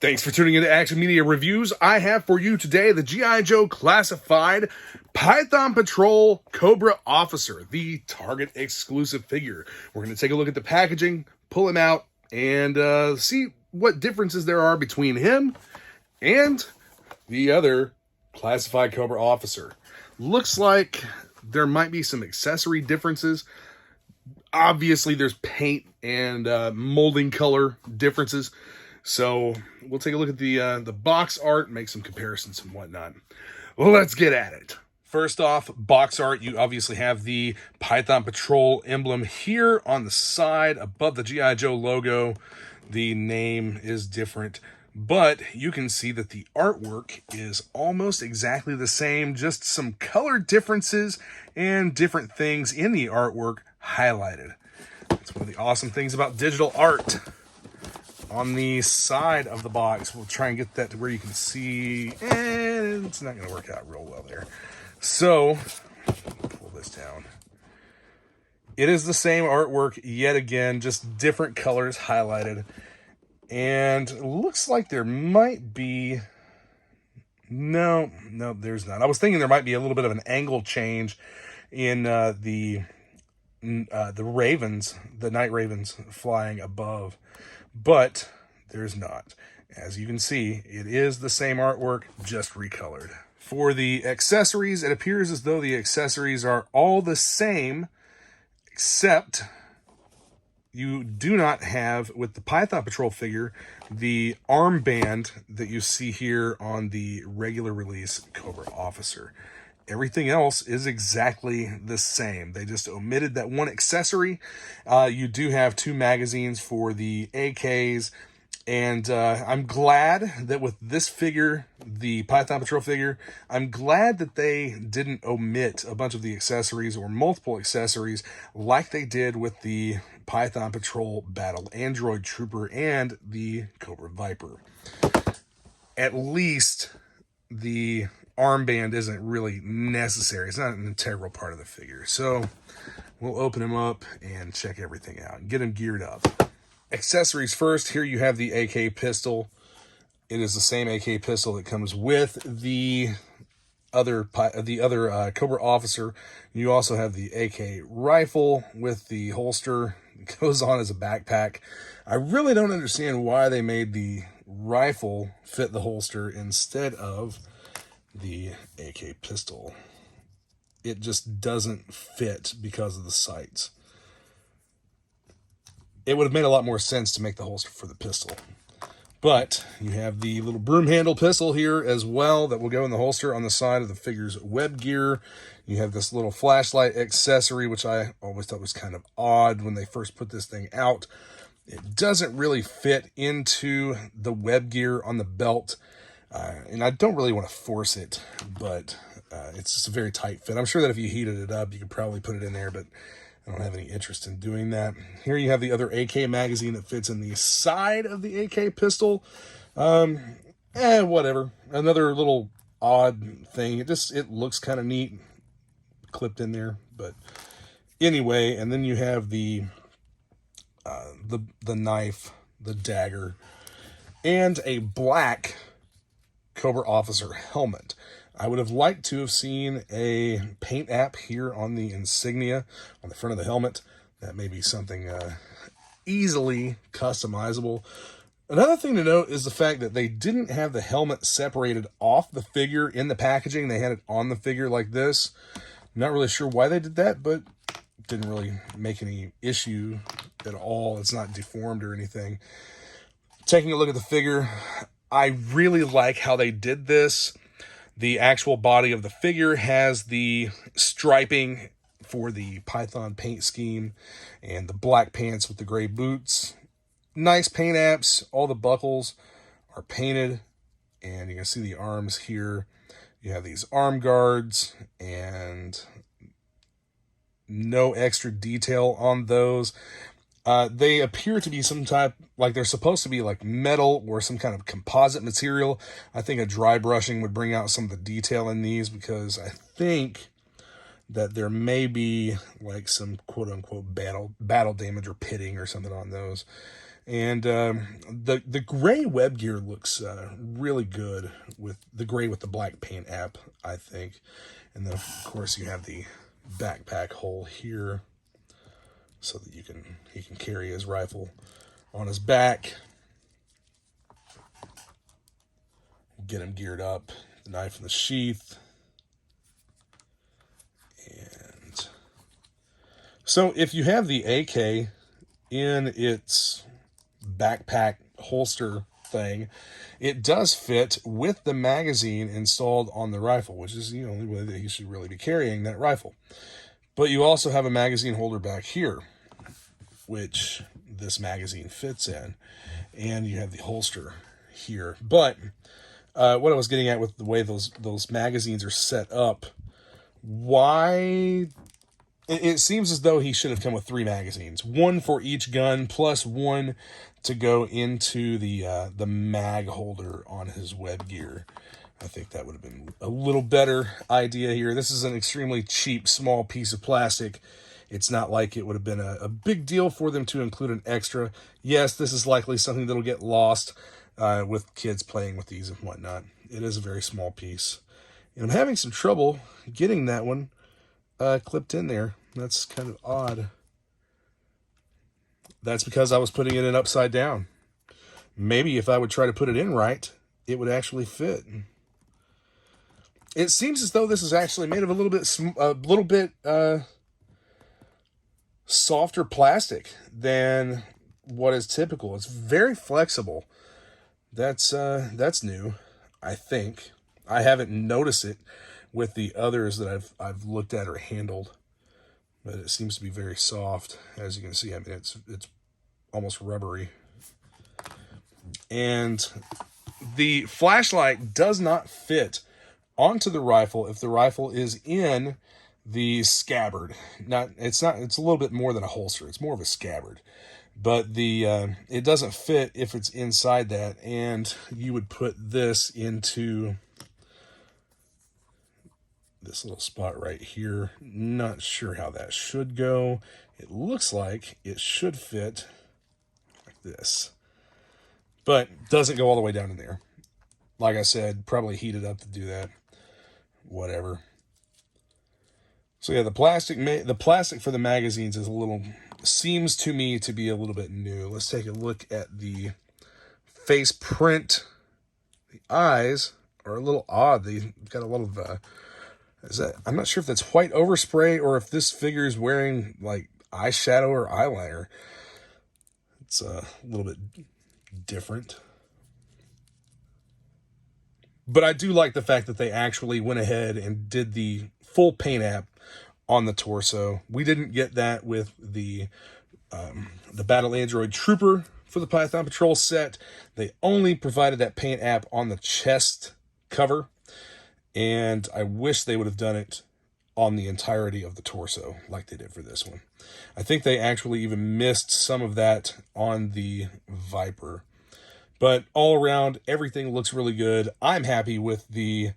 Thanks for tuning into Action Media Reviews. I have for you today the G.I. Joe Classified Python Patrol Cobra Officer, the Target exclusive figure. We're going to take a look at the packaging, pull him out, and see what differences there are between him and the other Classified Cobra Officer. Looks like there might be some accessory differences. Obviously, there's paint and molding color differences. So we'll take a look at the box art, make some comparisons and whatnot. Well, let's get at it. First off, box art, you obviously have the Python Patrol emblem here on the side above the G.I. Joe logo. The name is different, but you can see that the artwork is almost exactly the same, just some color differences and different things in the artwork highlighted. That's one of the awesome things about digital art. On the side of the box, we'll try and get that to where you can see, and it's not going to work out real well there. So, pull this down. It is the same artwork yet again, just different colors highlighted. And it looks like there might be, no, there's not. I was thinking there might be a little bit of an angle change in the ravens, the night ravens flying above. But there's not. As you can see, it is the same artwork, just recolored. For the accessories, it appears as though the accessories are all the same, except you do not have, with the Python Patrol figure, the armband that you see here on the regular release Cobra Officer. Everything else is exactly the same. They just omitted that one accessory. You do have two magazines for the AKs. And I'm glad that with this figure, the Python Patrol figure, I'm glad that they didn't omit a bunch of the accessories or multiple accessories like they did with the Python Patrol Battle Android Trooper and the Cobra Viper. At least the armband isn't really necessary. It's not an integral part of the figure. So we'll open him up and check everything out and get him geared up. Accessories first. Here you have the AK pistol. It is the same AK pistol that comes with the other Cobra Officer. You also have the AK rifle with the holster. It goes on as a backpack. I really don't understand why they made the rifle fit the holster instead of the AK pistol. It just doesn't fit because of the sights. It would have made a lot more sense to make the holster for the pistol. But you have the little broom handle pistol here as well that will go in the holster on the side of the figure's web gear. You have this little flashlight accessory, which I always thought was kind of odd when they first put this thing out. It doesn't really fit into the web gear on the belt. And I don't really want to force it, but it's just a very tight fit. I'm sure that if you heated it up, you could probably put it in there, but I don't have any interest in doing that. Here you have the other AK magazine that fits in the side of the AK pistol. Whatever. Another little odd thing. It looks kind of neat clipped in there, but anyway. And then you have the knife, the dagger, and a black Cobra Officer helmet. I would have liked to have seen a paint app here on the insignia on the front of the helmet. That may be something easily customizable. Another thing to note is the fact that they didn't have the helmet separated off the figure in the packaging. They had it on the figure like this. Not really sure why they did that, but it didn't really make any issue at all. It's not deformed or anything. Taking a look at the figure, I really like how they did this. The actual body of the figure has the striping for the Python paint scheme and the black pants with the gray boots. Nice paint apps. All the buckles are painted, and you can see the arms here. You have these arm guards and no extra detail on those. They appear to be some type, like they're supposed to be like metal or some kind of composite material. I think a dry brushing would bring out some of the detail in these, because I think that there may be like some quote-unquote battle damage or pitting or something on those. And the gray web gear looks really good with the gray with the black paint app, I think. And then, of course, you have the backpack hole here so that he can carry his rifle on his back. Get him geared up, the knife in the sheath. And so if you have the AK in its backpack holster thing, it does fit with the magazine installed on the rifle, which is the only way that he should really be carrying that rifle. But you also have a magazine holder back here, which this magazine fits in, and you have the holster here. But what I was getting at with the way those magazines are set up, why it seems as though he should have come with 3 magazines, one for each gun plus one to go into the mag holder on his web gear. I think that would have been a little better idea here. This is an extremely cheap, small piece of plastic. It's not like it would have been a big deal for them to include an extra. Yes, this is likely something that'll get lost with kids playing with these and whatnot. It is a very small piece. And I'm having some trouble getting that one clipped in there. That's kind of odd. That's because I was putting it in upside down. Maybe if I would try to put it in right, it would actually fit. It seems as though this is actually made of a little bit softer plastic than what is typical. It's very flexible. That's new, I think. I haven't noticed it with the others that I've looked at or handled, but it seems to be very soft. As you can see, I mean, it's almost rubbery. And the flashlight does not fit onto the rifle if the rifle is in the scabbard. It's a little bit more than a holster. It's more of a scabbard. But it doesn't fit if it's inside that, and you would put this into this little spot right here. Not sure how that should go. It looks like it should fit like this, but doesn't go all the way down in there. Like I said, probably heated up to do that. Whatever. So yeah, the plastic for the magazines is seems to me to be a little bit new. Let's take a look at the face print. The eyes are a little odd. They've got a lot of I'm not sure if that's white overspray or if this figure is wearing like eyeshadow or eyeliner. It's a little bit different. But I do like the fact that they actually went ahead and did the full paint app on the torso. We didn't get that with the Battle Android Trooper for the Python Patrol set. They only provided that paint app on the chest cover, and I wish they would have done it on the entirety of the torso like they did for this one. I think they actually even missed some of that on the Viper. But all around, everything looks really good. I'm happy with the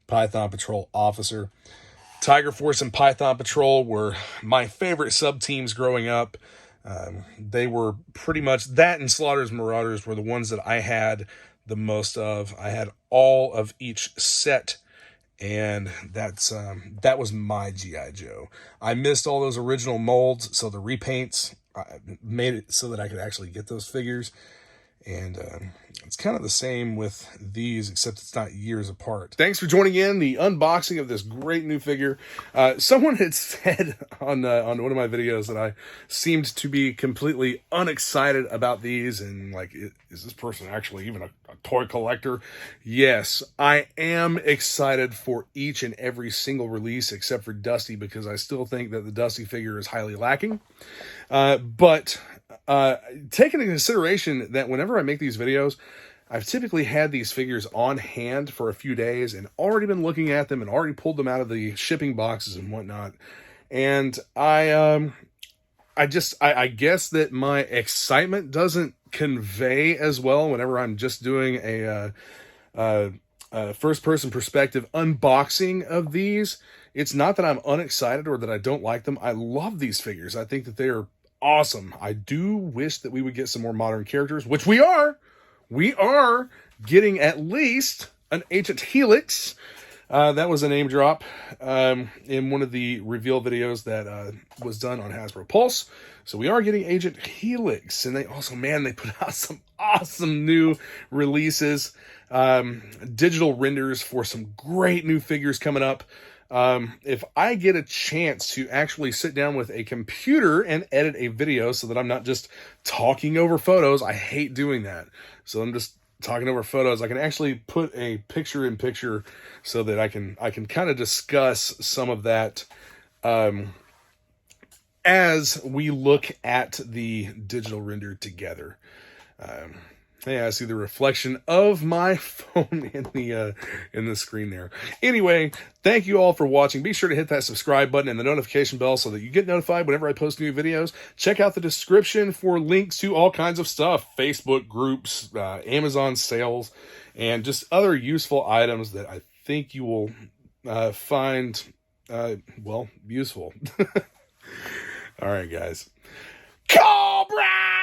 Python Patrol officer. Tiger Force and Python Patrol were my favorite sub-teams growing up. They were pretty much, that and Slaughter's Marauders were the ones that I had the most of. I had all of each set, and that was my G.I. Joe. I missed all those original molds, so the repaints made it so that I could actually get those figures. And it's kind of the same with these, except it's not years apart. Thanks for joining in the unboxing of this great new figure. Someone had said on one of my videos that I seemed to be completely unexcited about these, and like, is this person actually even a toy collector? Yes, I am excited for each and every single release except for Dusty, because I still think that the Dusty figure is highly lacking. But take into consideration that whenever I make these videos, I've typically had these figures on hand for a few days and already been looking at them and already pulled them out of the shipping boxes and whatnot. And I guess that my excitement doesn't convey as well whenever I'm just doing a first-person perspective unboxing of these. It's not that I'm unexcited or that I don't like them. I love these figures. I think that they are awesome. I do wish that we would get some more modern characters, which we are. We are getting at least an Agent Helix. That was a name drop in one of the reveal videos that was done on Hasbro Pulse. So we are getting Agent Helix. And they also, man, they put out some awesome new releases. Digital renders for some great new figures coming up. If I get a chance to actually sit down with a computer and edit a video so that I'm not just talking over photos, I hate doing that. So I'm just talking over photos. I can actually put a picture in picture so that I can kind of discuss some of that as we look at the digital render together. Yeah, I see the reflection of my phone in the screen there. Anyway, thank you all for watching. Be sure to hit that subscribe button and the notification bell so that you get notified whenever I post new videos. Check out the description for links to all kinds of stuff, Facebook groups, Amazon sales, and just other useful items that I think you will find, well, useful. All right, guys. Cobra!